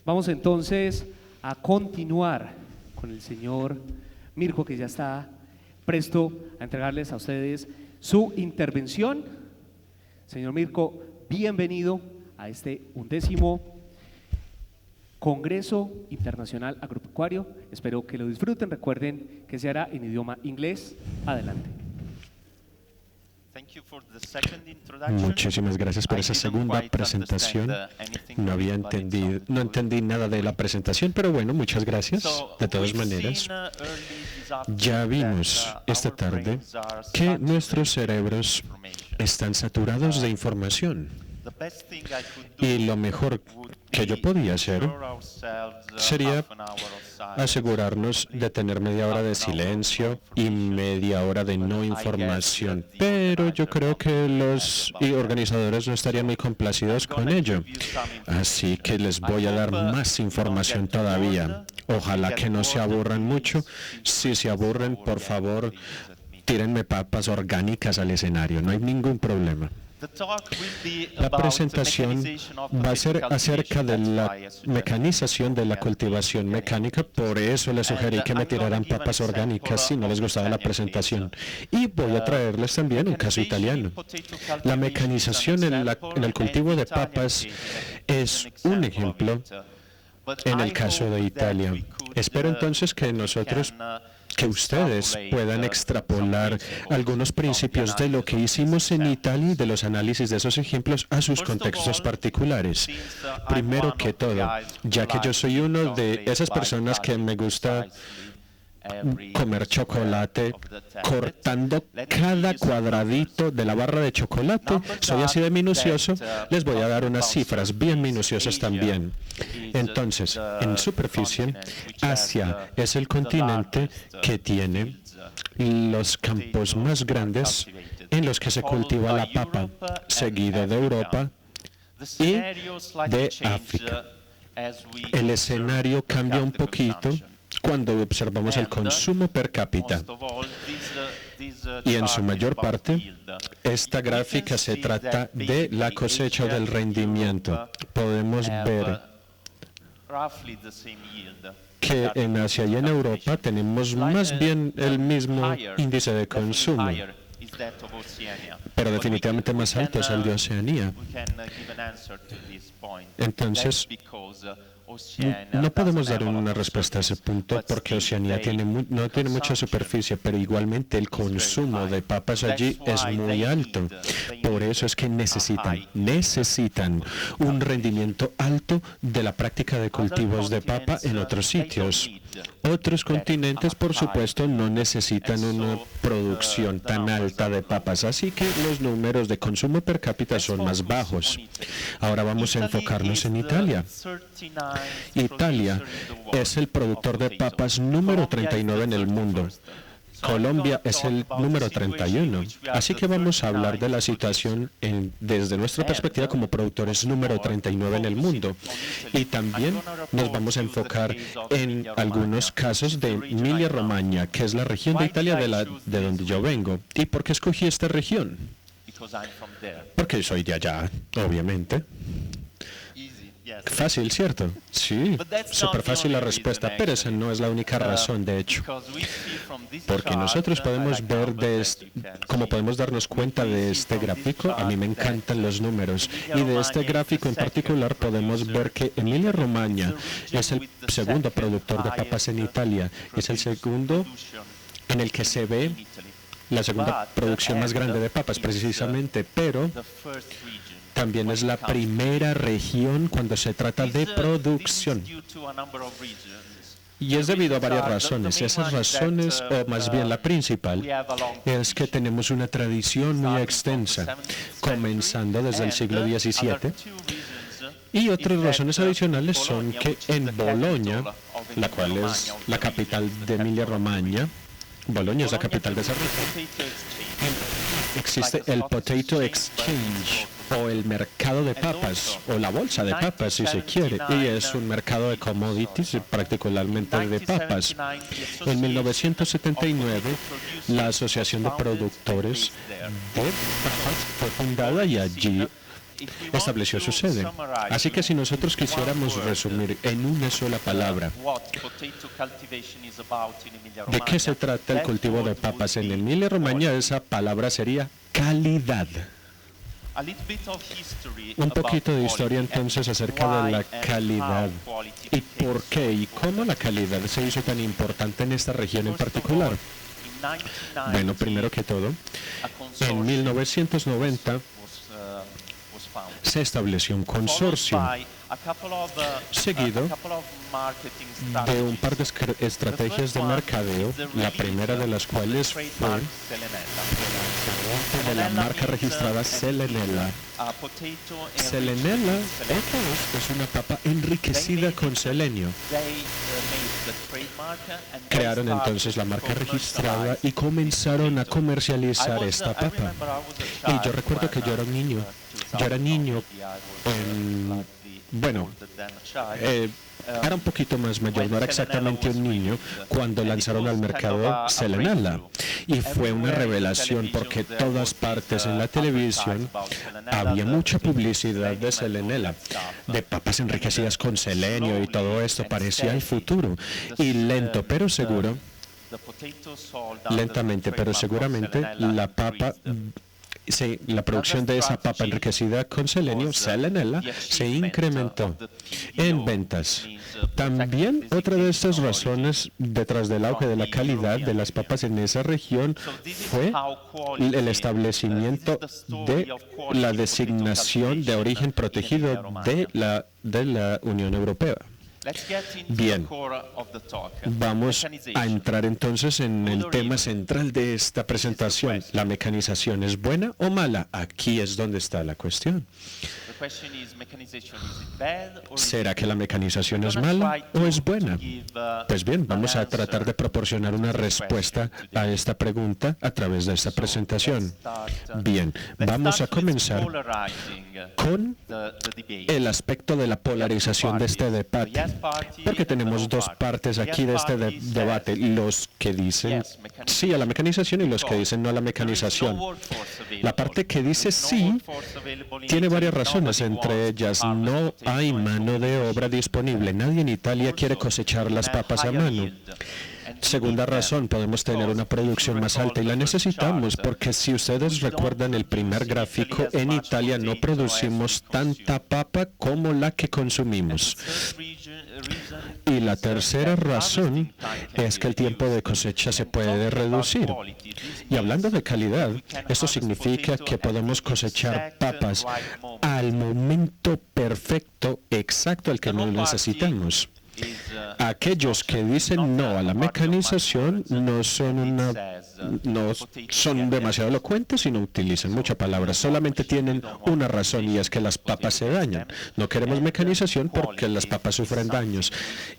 Vamos entonces a continuar con el señor Mirko, que ya está presto a entregarles a ustedes su intervención. Señor Mirko, bienvenido a este 11º Congreso Internacional Agropecuario. Espero que lo disfruten. Recuerden que se hará en idioma inglés. Adelante. Muchísimas gracias por esa segunda presentación. No entendí nada de la presentación, pero bueno, muchas gracias. De todas maneras, ya vimos esta tarde que nuestros cerebros están saturados de información. Y lo mejor que yo podía hacer sería asegurarnos de tener media hora de silencio y media hora de no información. Pero yo creo que los organizadores no estarían muy complacidos con ello. Así que les voy a dar más información todavía. Ojalá que no se aburran mucho. Si se aburren, por favor, tírenme papas orgánicas al escenario. No hay ningún problema. La presentación va a ser acerca de la mecanización de la cultivación mecánica, por eso les sugerí que me tiraran papas orgánicas si no les gustaba la presentación. Y voy a traerles también un caso italiano. La mecanización en el cultivo de papas es un ejemplo en el caso de Italia. Espero entonces que ustedes puedan extrapolar algunos principios de lo que hicimos en Italia y de los análisis de esos ejemplos a sus contextos particulares. Primero que todo, ya que yo soy uno de esas personas que me gusta comer chocolate cortando cada cuadradito de la barra de chocolate, soy así de minucioso, les voy a dar unas cifras bien minuciosas también. Entonces, en superficie, Asia es el continente que tiene los campos más grandes en los que se cultiva la papa, seguido de Europa y de África. El escenario cambia un poquito cuando observamos el consumo per cápita. Y en su mayor parte, esta gráfica se trata de la cosecha o del rendimiento. Podemos ver que en Asia y en Europa tenemos más bien el mismo índice de consumo, pero definitivamente más alto es el de Oceanía. Entonces, no podemos dar una respuesta a ese punto porque Oceanía no tiene mucha superficie, pero igualmente el consumo de papas allí es muy alto. Por eso es que necesitan un rendimiento alto de la práctica de cultivos de papa en otros sitios. Otros continentes, por supuesto, no necesitan una producción tan alta de papas, así que los números de consumo per cápita son más bajos. Ahora vamos a enfocarnos en Italia. Italia es el productor de papas número 39 en el mundo. Colombia es el número 31. Así que vamos a hablar de la situación desde nuestra perspectiva como productores número 39 en el mundo. Y también nos vamos a enfocar en algunos casos de Emilia-Romagna, que es la región de Italia de donde yo vengo. ¿Y por qué escogí esta región? Porque soy de allá, obviamente. Fácil, ¿cierto? Sí, súper fácil la respuesta, pero esa no es la única razón, de hecho. Porque nosotros podemos ver, como podemos darnos cuenta de este gráfico, a mí me encantan los números, y de este gráfico en particular podemos ver que Emilia-Romagna es el segundo productor de papas en Italia, es el segundo en el que se ve la segunda producción más grande de papas, precisamente, pero también es la primera región cuando se trata de producción. Y es debido a varias razones. Esas razones, o más bien la principal, es que tenemos una tradición muy extensa, comenzando desde el siglo XVII. Y otras razones adicionales son que en Bolonia, la cual es la capital de Emilia-Romagna, Bolonia es la capital de esa región, existe el Potato Exchange, o el mercado de papas, o la bolsa de papas si se quiere, y es un mercado de commodities, particularmente de papas. En 1979, la Asociación de Productores de Papas fue fundada y allí estableció su sede. Así que si nosotros quisiéramos resumir en una sola palabra de qué se trata el cultivo de papas en Emilia-Romagna, esa palabra sería calidad. Un poquito de historia entonces acerca de la calidad y por qué y cómo la calidad se hizo tan importante en esta región en particular. Bueno, primero que todo, en 1990 se estableció un consorcio seguido de un par de estrategias de mercadeo, la primera de las cuales fue de la marca registrada Selenella. Selenella es una papa enriquecida con selenio. Crearon entonces la marca registrada y comenzaron a comercializar esta papa. Y yo recuerdo que yo era un niño. Era un poquito más mayor, no era exactamente un niño, cuando lanzaron al mercado Selenella. Y fue una revelación porque todas partes en la televisión había mucha publicidad de Selenella, de papas enriquecidas con selenio y todo esto. Parecía el futuro. Y lentamente pero seguramente, la producción de esa papa enriquecida con selenio, Selenella, se incrementó en ventas. También otra de estas razones detrás del auge de la calidad de las papas en esa región fue el establecimiento de la designación de origen protegido de la Unión Europea. Bien, vamos a entrar entonces en el tema central de esta presentación. ¿La mecanización es buena o mala? Aquí es donde está la cuestión. ¿Será que la mecanización es mala o es buena? Pues bien, vamos a tratar de proporcionar una respuesta a esta pregunta a través de esta presentación. Bien, vamos a comenzar con el aspecto de la polarización de este debate, porque tenemos dos partes aquí de este debate, los que dicen sí a la mecanización y los que dicen no a la mecanización. La parte que dice sí tiene varias razones, entre ellas no hay mano de obra disponible, nadie en Italia quiere cosechar las papas a mano. Segunda razón, podemos tener una producción más alta y la necesitamos porque si ustedes recuerdan el primer gráfico, en Italia no producimos tanta papa como la que consumimos. Y la tercera razón es que el tiempo de cosecha se puede reducir. Y hablando de calidad, esto significa que podemos cosechar papas al momento perfecto, exacto al que no necesitamos. Aquellos que dicen no a la mecanización no son demasiado elocuentes y no utilizan muchas palabras, solamente tienen una razón y es que las papas se dañan. No queremos mecanización porque las papas sufren daños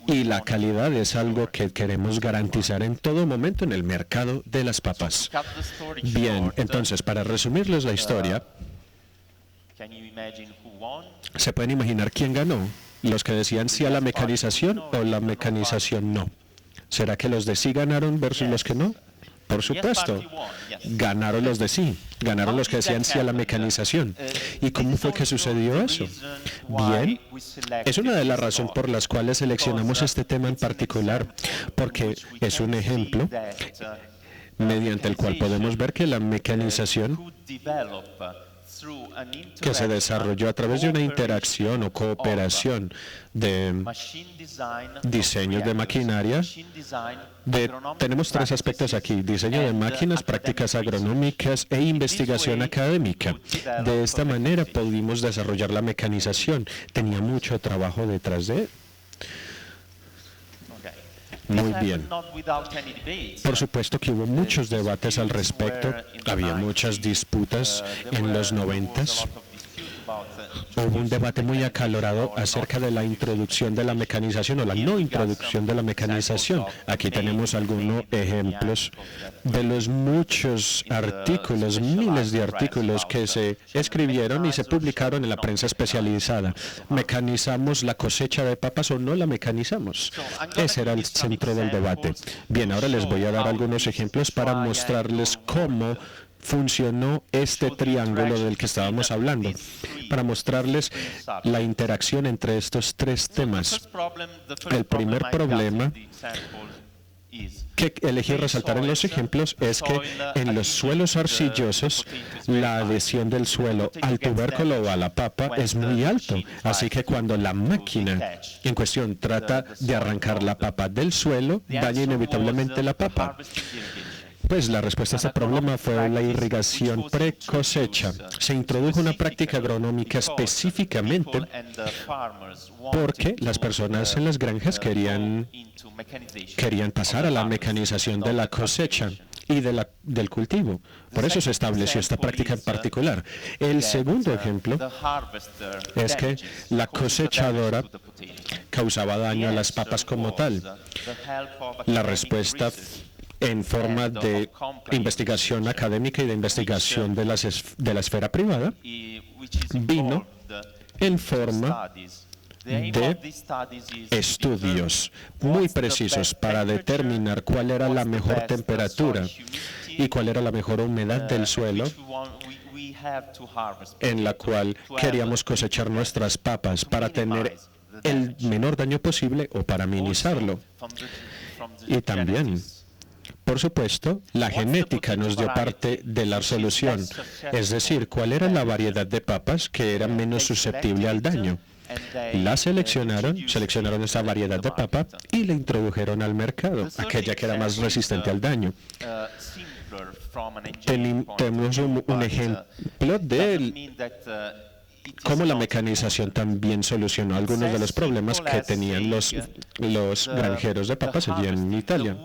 y la calidad es algo que queremos garantizar en todo momento en el mercado de las papas. Bien, entonces para resumirles la historia, ¿se pueden imaginar quién ganó? ¿Los que decían sí a la mecanización o la mecanización no? ¿Será que los de sí ganaron versus los que no? Por supuesto, ganaron los de sí, ganaron los que decían sí a la mecanización. ¿Y cómo fue que sucedió eso? Bien, es una de las razones por las cuales seleccionamos este tema en particular, porque es un ejemplo mediante el cual podemos ver que la mecanización que se desarrolló a través de una interacción o cooperación de diseños de maquinaria. Tenemos tres aspectos aquí: diseño de máquinas, prácticas agronómicas e investigación académica. De esta manera pudimos desarrollar la mecanización. Tenía mucho trabajo detrás de él. Muy bien. Por supuesto que hubo muchos debates al respecto, había muchas disputas en los 90s. Hubo un debate muy acalorado acerca de la introducción de la mecanización o la no introducción de la mecanización. Aquí tenemos algunos ejemplos de los muchos artículos, miles de artículos que se escribieron y se publicaron en la prensa especializada. ¿Mecanizamos la cosecha de papas o no la mecanizamos? Ese era el centro del debate. Bien, ahora les voy a dar algunos ejemplos para mostrarles cómo funcionó este triángulo del que estábamos hablando, para mostrarles la interacción entre estos tres temas. El primer problema que elegí resaltar en los ejemplos es que en los suelos arcillosos la adhesión del suelo al tubérculo o a la papa es muy alto, así que cuando la máquina en cuestión trata de arrancar la papa del suelo, daña inevitablemente la papa. Pues la respuesta a este problema fue la irrigación pre-cosecha. Se introdujo una práctica agronómica específicamente porque las personas en las granjas querían pasar a la mecanización de la cosecha y del cultivo. Por eso se estableció esta práctica en particular. El segundo ejemplo es que la cosechadora causaba daño a las papas como tal. La respuesta en forma de investigación académica y de investigación de la esfera privada vino en forma de estudios muy precisos para determinar cuál era la mejor temperatura y cuál era la mejor humedad del suelo en la cual queríamos cosechar nuestras papas para tener el menor daño posible o para minimizarlo. Y también, por supuesto, la genética nos dio parte de la solución, es decir, cuál era la variedad de papas que era menos susceptible al daño. La seleccionaron esa variedad de papa y la introdujeron al mercado, aquella que era más resistente al daño. Tenemos un ejemplo de cómo la mecanización también solucionó algunos de los problemas que tenían los granjeros de papas allí en Italia.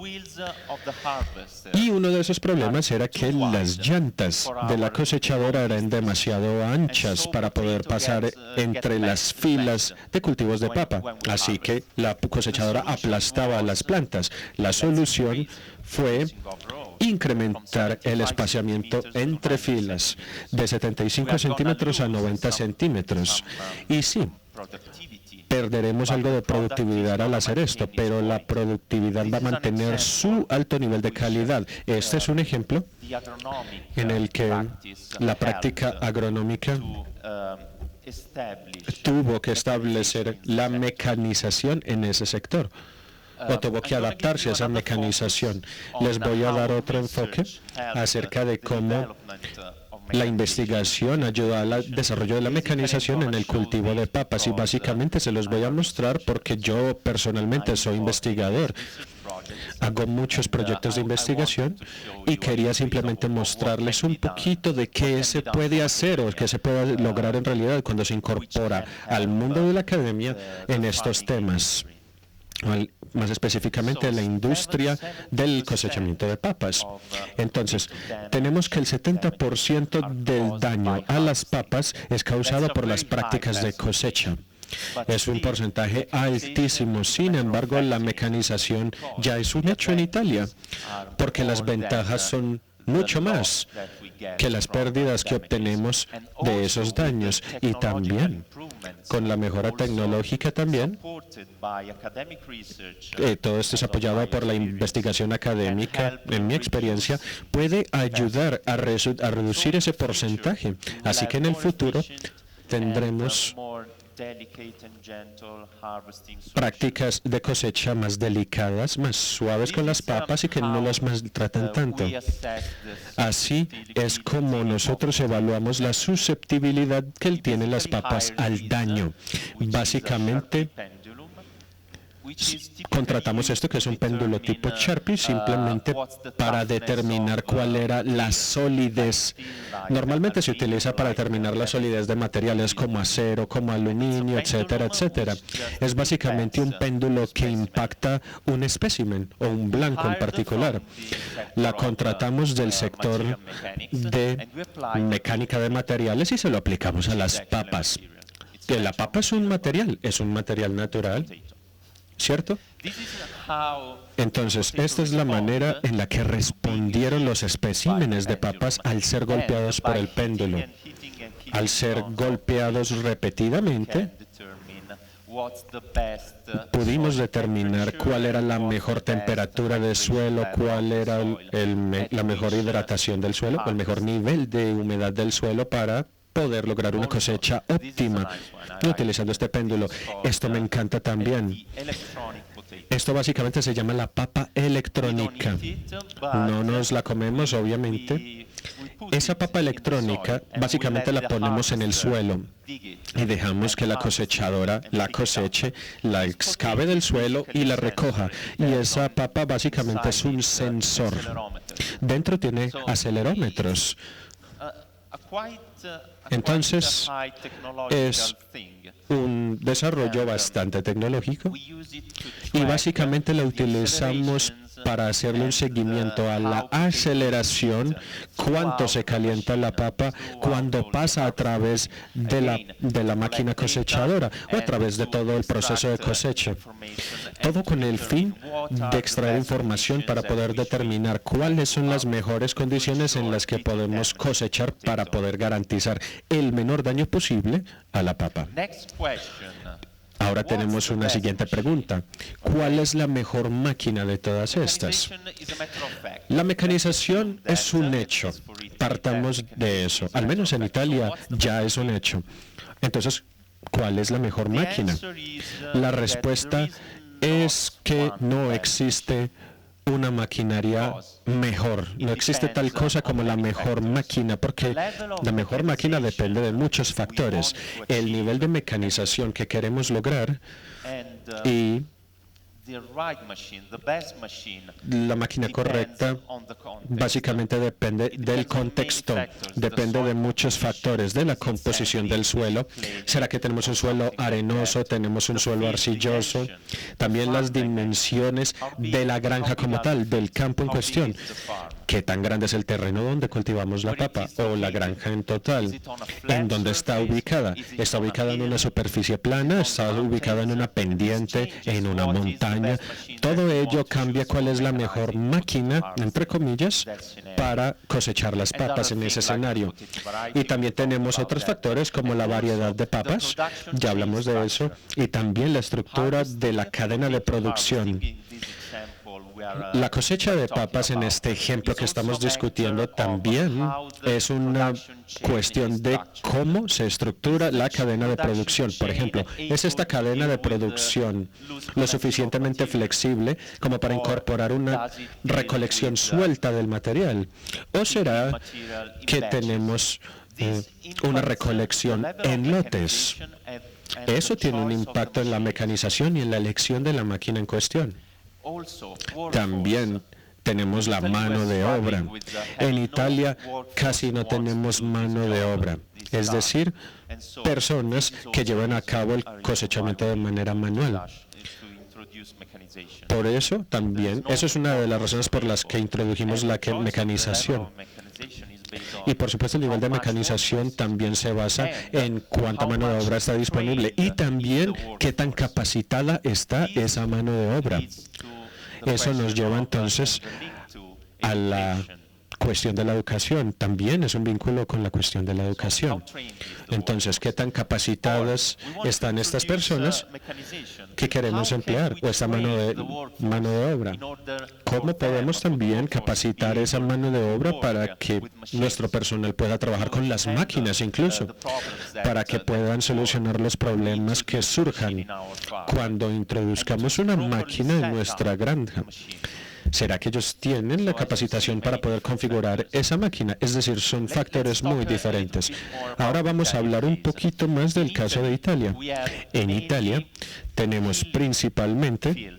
Y uno de esos problemas era que las llantas de la cosechadora eran demasiado anchas para poder pasar entre las filas de cultivos de papa, así que la cosechadora aplastaba las plantas. La solución fue incrementar el espaciamiento entre filas de 75 centímetros a 90 centímetros. Y sí, perderemos algo de productividad al hacer esto, pero la productividad va a mantener su alto nivel de calidad. Este es un ejemplo en el que la práctica agronómica tuvo que establecer la mecanización en ese sector, o tuvo que adaptarse a esa mecanización. Les voy a dar otro enfoque acerca de cómo la investigación ayuda al desarrollo de la mecanización en el cultivo de papas, y básicamente se los voy a mostrar porque yo personalmente soy investigador. Hago muchos proyectos de investigación y quería simplemente mostrarles un poquito de qué se puede hacer o qué se puede lograr en realidad cuando se incorpora al mundo de la academia en estos temas, más específicamente la industria del cosechamiento de papas. Entonces, tenemos que el 70% del daño a las papas es causado por las prácticas de cosecha. Es un porcentaje altísimo. Sin embargo, la mecanización ya es un hecho en Italia, porque las ventajas son mucho más que las pérdidas que obtenemos de esos daños, y también con la mejora tecnológica también. Todo esto es apoyado por la investigación académica. En mi experiencia, puede ayudar a reducir ese porcentaje. Así que en el futuro tendremos prácticas de cosecha más delicadas, más suaves con las papas y que no las maltratan tanto. Así es como nosotros evaluamos la susceptibilidad que tienen las papas al daño. Básicamente, contratamos esto que es un péndulo tipo Sharpie simplemente para determinar cuál era la solidez. Normalmente se utiliza para determinar la solidez de materiales como acero, como aluminio, etcétera, etcétera. Es básicamente un péndulo que impacta un espécimen o un blanco en particular. La contratamos del sector de mecánica de materiales y se lo aplicamos a las papas. La papa es un material natural, ¿cierto? Entonces, esta es la manera en la que respondieron los especímenes de papas al ser golpeados por el péndulo. Al ser golpeados repetidamente, pudimos determinar cuál era la mejor temperatura del suelo, cuál era la mejor hidratación del suelo, el mejor nivel de humedad del suelo para poder lograr una cosecha óptima utilizando este péndulo. Esto me encanta también. Esto básicamente se llama la papa electrónica. No nos la comemos, obviamente. Esa papa electrónica básicamente la ponemos en el suelo y dejamos que la cosechadora la coseche, la excave del suelo y la recoja. Y esa papa básicamente es un sensor. Dentro tiene acelerómetros. Entonces, es un desarrollo bastante tecnológico y básicamente lo utilizamos para hacerle un seguimiento a la aceleración, cuánto se calienta la papa cuando pasa a través de la máquina cosechadora o a través de todo el proceso de cosecha. Todo con el fin de extraer información para poder determinar cuáles son las mejores condiciones en las que podemos cosechar para poder garantizar el menor daño posible a la papa. Ahora tenemos una siguiente pregunta. ¿Cuál es la mejor máquina de todas estas? La mecanización es un hecho. Partamos de eso. Al menos en Italia ya es un hecho. Entonces, ¿cuál es la mejor máquina? La respuesta es que no existe una maquinaria mejor. No existe tal cosa como la mejor máquina, porque la mejor máquina depende de muchos factores. El nivel de mecanización que queremos lograr y la máquina correcta básicamente depende del contexto, depende de muchos factores, de la composición del suelo. ¿Será que tenemos un suelo arenoso, tenemos un suelo arcilloso? También las dimensiones de la granja como tal, del campo en cuestión. ¿Qué tan grande es el terreno donde cultivamos la papa o la granja en total? ¿En dónde está ubicada? ¿Está ubicada en una superficie plana? ¿Está ubicada en una pendiente? ¿En una montaña? Todo ello cambia cuál es la mejor máquina, entre comillas, para cosechar las papas en ese escenario. Y también tenemos otros factores como la variedad de papas, ya hablamos de eso, y también la estructura de la cadena de producción. La cosecha de papas en este ejemplo que estamos discutiendo también es una cuestión de cómo se estructura la cadena de producción. Por ejemplo, ¿es esta cadena de producción lo suficientemente flexible como para incorporar una recolección suelta del material? ¿O será que tenemos una recolección en lotes? Eso tiene un impacto en la mecanización y en la elección de la máquina en cuestión. También tenemos la mano de obra. En Italia casi no tenemos mano de obra, es decir, personas que llevan a cabo el cosechamiento de manera manual. Por eso también, eso es una de las razones por las que introdujimos la mecanización. Y por supuesto el nivel de mecanización también se basa en cuánta mano de obra está disponible y también qué tan capacitada está esa mano de obra. Eso nos lleva entonces a la cuestión de la educación. También es un vínculo con la cuestión de la educación. Entonces, ¿qué tan capacitadas están estas personas que queremos emplear o esta mano de obra? ¿Cómo podemos también capacitar esa mano de obra para que nuestro personal pueda trabajar con las máquinas incluso, para que puedan solucionar los problemas que surjan cuando introduzcamos una máquina en nuestra granja? ¿Será que ellos tienen la capacitación para poder configurar esa máquina? Es decir, son factores muy diferentes. Ahora vamos a hablar un poquito más del caso de Italia. En Italia tenemos principalmente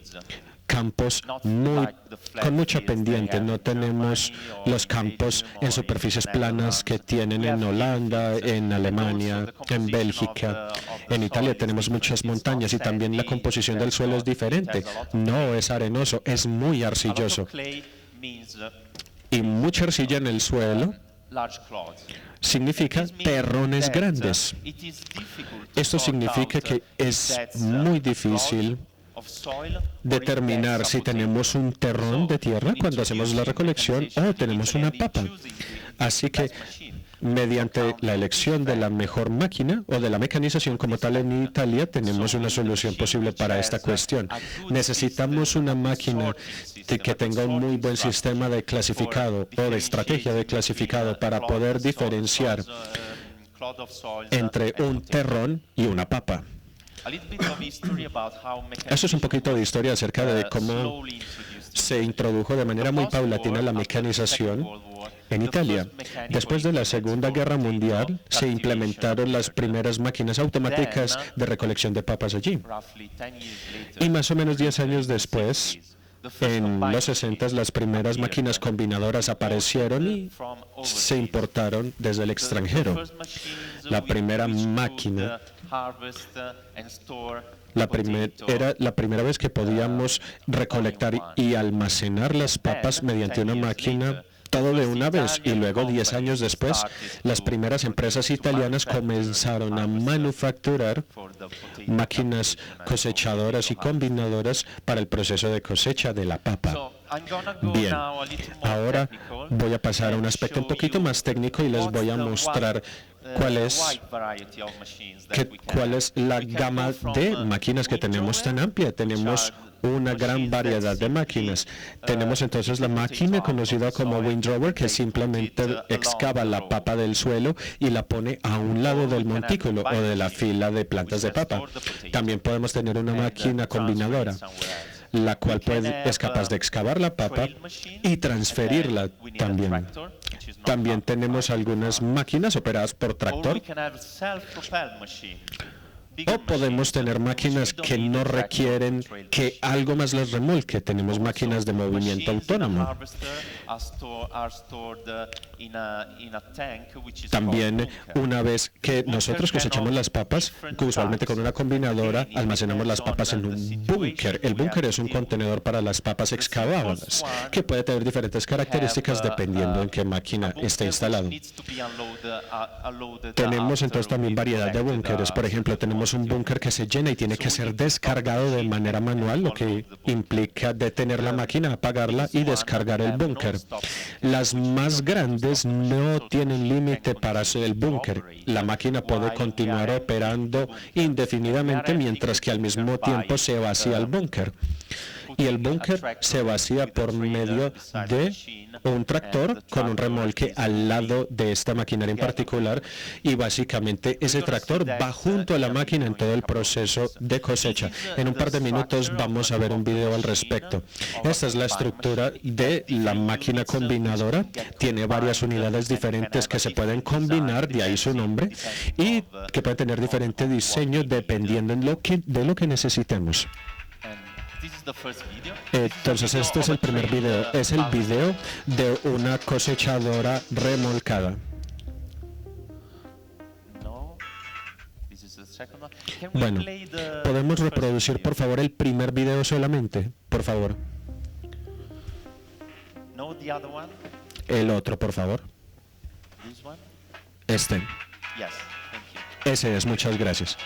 campos con mucha pendiente. No tenemos los campos en superficies planas que tienen en Holanda, en Alemania, en Bélgica. En Italia tenemos muchas montañas y también la composición del suelo es diferente. No es arenoso, es muy arcilloso. Y mucha arcilla en el suelo significa terrones grandes. Esto significa que es muy difícil determinar si tenemos un terrón de tierra cuando hacemos la recolección o tenemos una papa. Así que Mediante la elección de la mejor máquina o de la mecanización como tal en Italia, tenemos una solución posible para esta cuestión. Necesitamos una máquina que tenga un muy buen sistema de clasificado o de estrategia de clasificado para poder diferenciar entre un terrón y una papa. Eso es un poquito de historia acerca de cómo se introdujo de manera muy paulatina la mecanización en Italia. Después de la Segunda Guerra Mundial, se implementaron las primeras máquinas automáticas de recolección de papas allí. Y más o menos 10 años después, en los 60, las primeras máquinas combinadoras aparecieron y se importaron desde el extranjero. La primera máquina era la primera vez que podíamos recolectar y almacenar las papas mediante una máquina, todo de una vez, y luego 10 años después, las primeras empresas italianas comenzaron a manufacturar máquinas cosechadoras y combinadoras para el proceso de cosecha de la papa. Bien, ahora voy a pasar a un aspecto un poquito más técnico y les voy a mostrar cuál es la gama de máquinas que tenemos tan amplia. Tenemos una gran variedad de máquinas. Tenemos entonces la máquina conocida como windrower, que simplemente excava la papa del suelo y la pone a un lado del montículo o de la fila de plantas de papa. También podemos tener una máquina combinadora, la cual es capaz de excavar la papa y transferirla también. También tenemos algunas máquinas operadas por tractor. O podemos tener máquinas que no requieren que algo más las remolque. Tenemos máquinas de movimiento autónomo. También, una vez que nosotros cosechamos las papas, que usualmente con una combinadora, almacenamos las papas en un búnker. El búnker es un contenedor para las papas excavadas, que puede tener diferentes características dependiendo en qué máquina esté instalado. Tenemos entonces también variedad de búnkeres. Por ejemplo, tenemos un búnker que se llena y tiene que ser descargado de manera manual, lo que implica detener la máquina, apagarla y descargar el búnker. Las más grandes no tienen límite para hacer el búnker. La máquina puede continuar operando indefinidamente mientras que al mismo tiempo se vacía el búnker. Y el búnker se vacía por medio de un tractor con un remolque al lado de esta maquinaria en particular, y básicamente ese tractor va junto a la máquina en todo el proceso de cosecha. En un par de minutos vamos a ver un video al respecto. Esta es la estructura de la máquina combinadora. Tiene varias unidades diferentes que se pueden combinar, de ahí su nombre, y que pueden tener diferente diseño dependiendo de lo que necesitemos. Entonces este es el primer video, es el video de una cosechadora remolcada. Bueno, ¿podemos reproducir por favor el primer video solamente? Por favor. El otro, por favor. Este. Ese es, muchas gracias.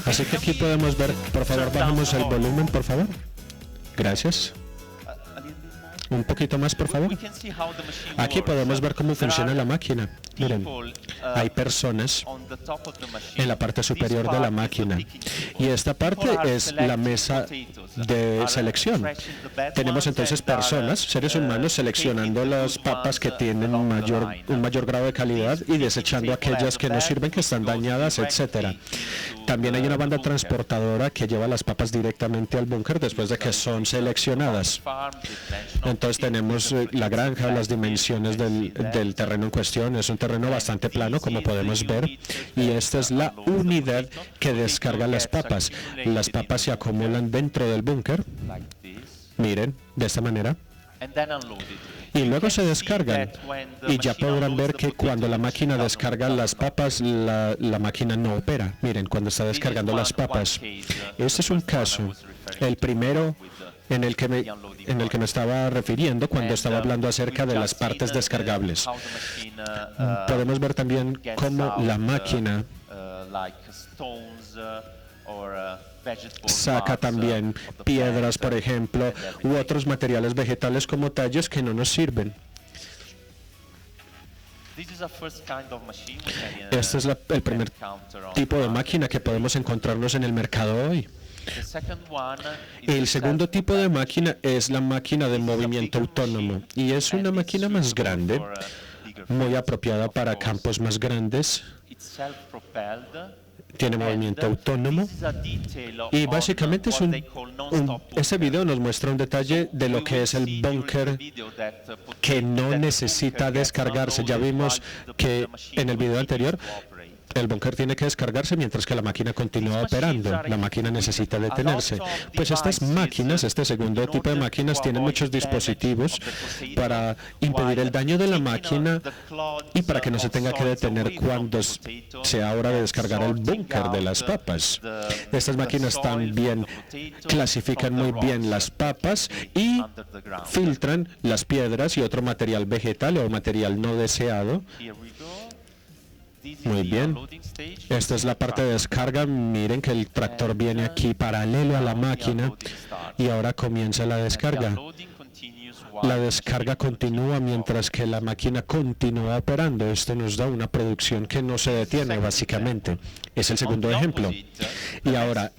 Así que aquí podemos ver, por favor, bajamos el volumen, por favor. Gracias. Un poquito más, por favor. Aquí podemos ver cómo funciona la máquina. Miren, hay personas en la parte superior de la máquina. Y esta parte es la mesa de selección. Tenemos entonces personas, seres humanos, seleccionando las papas que tienen un mayor grado de calidad y desechando aquellas que no sirven, que están dañadas, etcétera. También hay una banda transportadora que lleva las papas directamente al búnker después de que son seleccionadas. Entonces tenemos la granja, las dimensiones del terreno en cuestión. Es un terreno bastante plano, como podemos ver, y esta es la unidad que descarga las papas. Las papas se acumulan dentro del búnker, miren, de esta manera, y luego se descargan. Y ya podrán ver que cuando la máquina descarga las papas, la máquina no opera. Miren, cuando está descargando las papas. Este es un caso, el primero en el que me estaba refiriendo cuando estaba hablando acerca de las partes descargables. Podemos ver también cómo la máquina saca también piedras, por ejemplo, u otros materiales vegetales como tallos que no nos sirven. Este es el primer tipo de máquina que podemos encontrarnos en el mercado hoy. El segundo tipo de máquina es la máquina de movimiento autónomo y es una máquina más grande, muy apropiada para campos más grandes. Tiene movimiento autónomo y básicamente este video nos muestra un detalle de lo que es el búnker que no necesita descargarse. Ya vimos que en el video anterior el búnker tiene que descargarse mientras que la máquina continúa operando. La máquina necesita detenerse. Pues estas máquinas, este segundo tipo de máquinas, tienen muchos dispositivos para impedir el daño de la máquina y para que no se tenga que detener cuando sea hora de descargar el búnker de las papas. Estas máquinas también clasifican muy bien las papas y filtran las piedras y otro material vegetal o material no deseado. Muy bien, esta es la parte de descarga. Miren que el tractor viene aquí paralelo a la máquina y ahora comienza la descarga. La descarga continúa mientras que la máquina continúa operando. Esto nos da una producción que no se detiene, básicamente. Es el segundo ejemplo. Y ahora,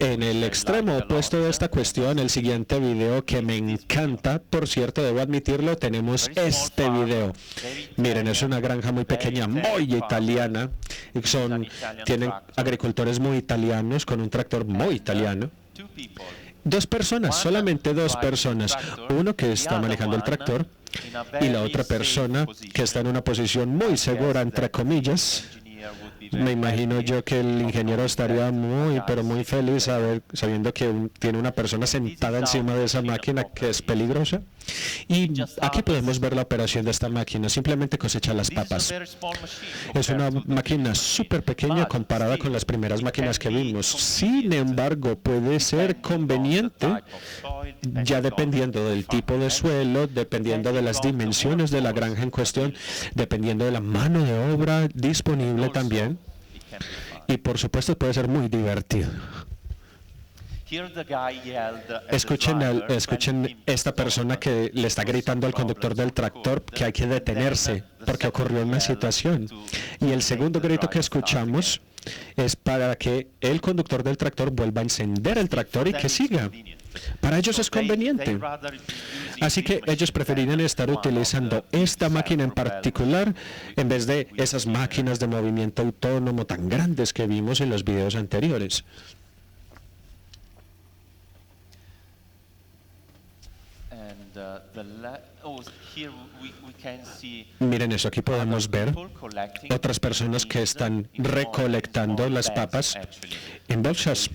en el extremo opuesto de esta cuestión, el siguiente video que me encanta, por cierto, debo admitirlo, tenemos este video. Miren, es una granja muy pequeña, muy italiana. Tienen agricultores muy italianos con un tractor muy italiano. Dos personas, solamente dos personas. Uno que está manejando el tractor y la otra persona que está en una posición muy segura, entre comillas. Me imagino yo que el ingeniero estaría muy, pero muy feliz sabiendo que tiene una persona sentada encima de esa máquina que es peligrosa. Y aquí podemos ver la operación de esta máquina. Simplemente cosecha las papas. Es una máquina súper pequeña comparada con las primeras máquinas que vimos. Sin embargo, puede ser conveniente, ya dependiendo del tipo de suelo, dependiendo de las dimensiones de la granja en cuestión, dependiendo de la mano de obra disponible también. Y por supuesto puede ser muy divertido. Escuchen esta persona que le está gritando al conductor del tractor que hay que detenerse porque ocurrió una situación. Y el segundo grito que escuchamos es para que el conductor del tractor vuelva a encender el tractor y que siga. Para ellos es conveniente. Así que ellos preferirían estar utilizando esta máquina en particular en vez de esas máquinas de movimiento autónomo tan grandes que vimos en los videos anteriores. Miren eso, aquí podemos ver otras personas que están recolectando las papas en bolsas.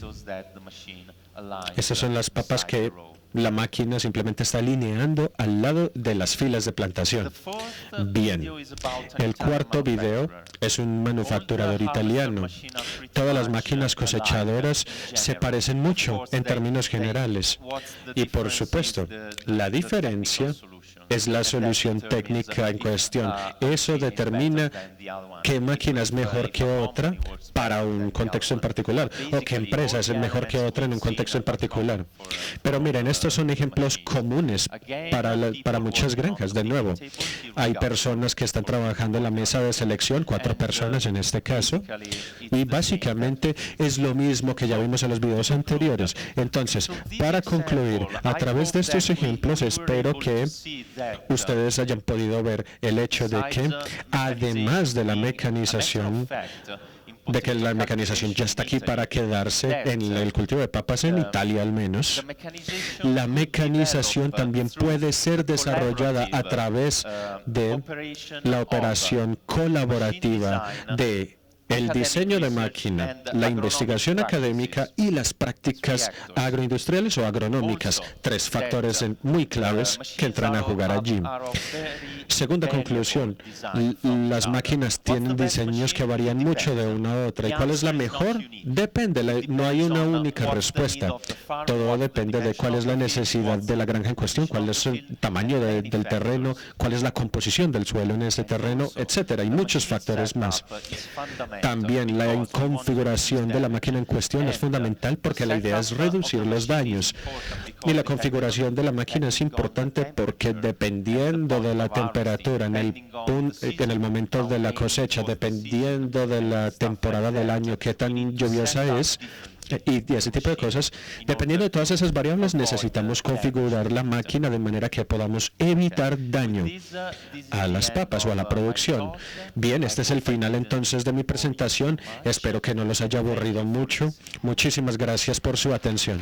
Estas son las papas que la máquina simplemente está alineando al lado de las filas de plantación. Bien, el cuarto video es un manufacturador italiano. Todas las máquinas cosechadoras se parecen mucho en términos generales. Y por supuesto, la diferencia es la solución técnica en cuestión. Eso determina qué máquina es mejor que otra para un contexto en particular, o qué empresa es mejor que otra en un contexto en particular. Pero miren, estos son ejemplos comunes para muchas granjas. De nuevo, hay personas que están trabajando en la mesa de selección, 4 personas en este caso, y básicamente es lo mismo que ya vimos en los videos anteriores. Entonces, para concluir, a través de estos ejemplos, espero que ustedes hayan podido ver el hecho de que, además de la mecanización, de que la mecanización ya está aquí para quedarse en el cultivo de papas en Italia al menos, la mecanización también puede ser desarrollada a través de la operación colaborativa de el diseño de máquina, la investigación académica y las prácticas agroindustriales o agronómicas. 3 factores muy claves que entran a jugar allí. Segunda conclusión, las máquinas tienen diseños que varían mucho de una a otra. ¿Y cuál es la mejor? Depende, no hay una única respuesta. Todo depende de cuál es la necesidad de la granja en cuestión, cuál es el tamaño del terreno, cuál es la composición del suelo en ese terreno, etcétera, y muchos factores más. También la configuración de la máquina en cuestión es fundamental porque la idea es reducir los daños. Y la configuración de la máquina es importante porque dependiendo de la temperatura en el momento de la cosecha, dependiendo de la temporada del año, qué tan lluviosa es, y ese tipo de cosas, dependiendo de todas esas variables, necesitamos configurar la máquina de manera que podamos evitar daño a las papas o a la producción. Bien, este es el final entonces de mi presentación. Espero que no los haya aburrido mucho. Muchísimas gracias por su atención.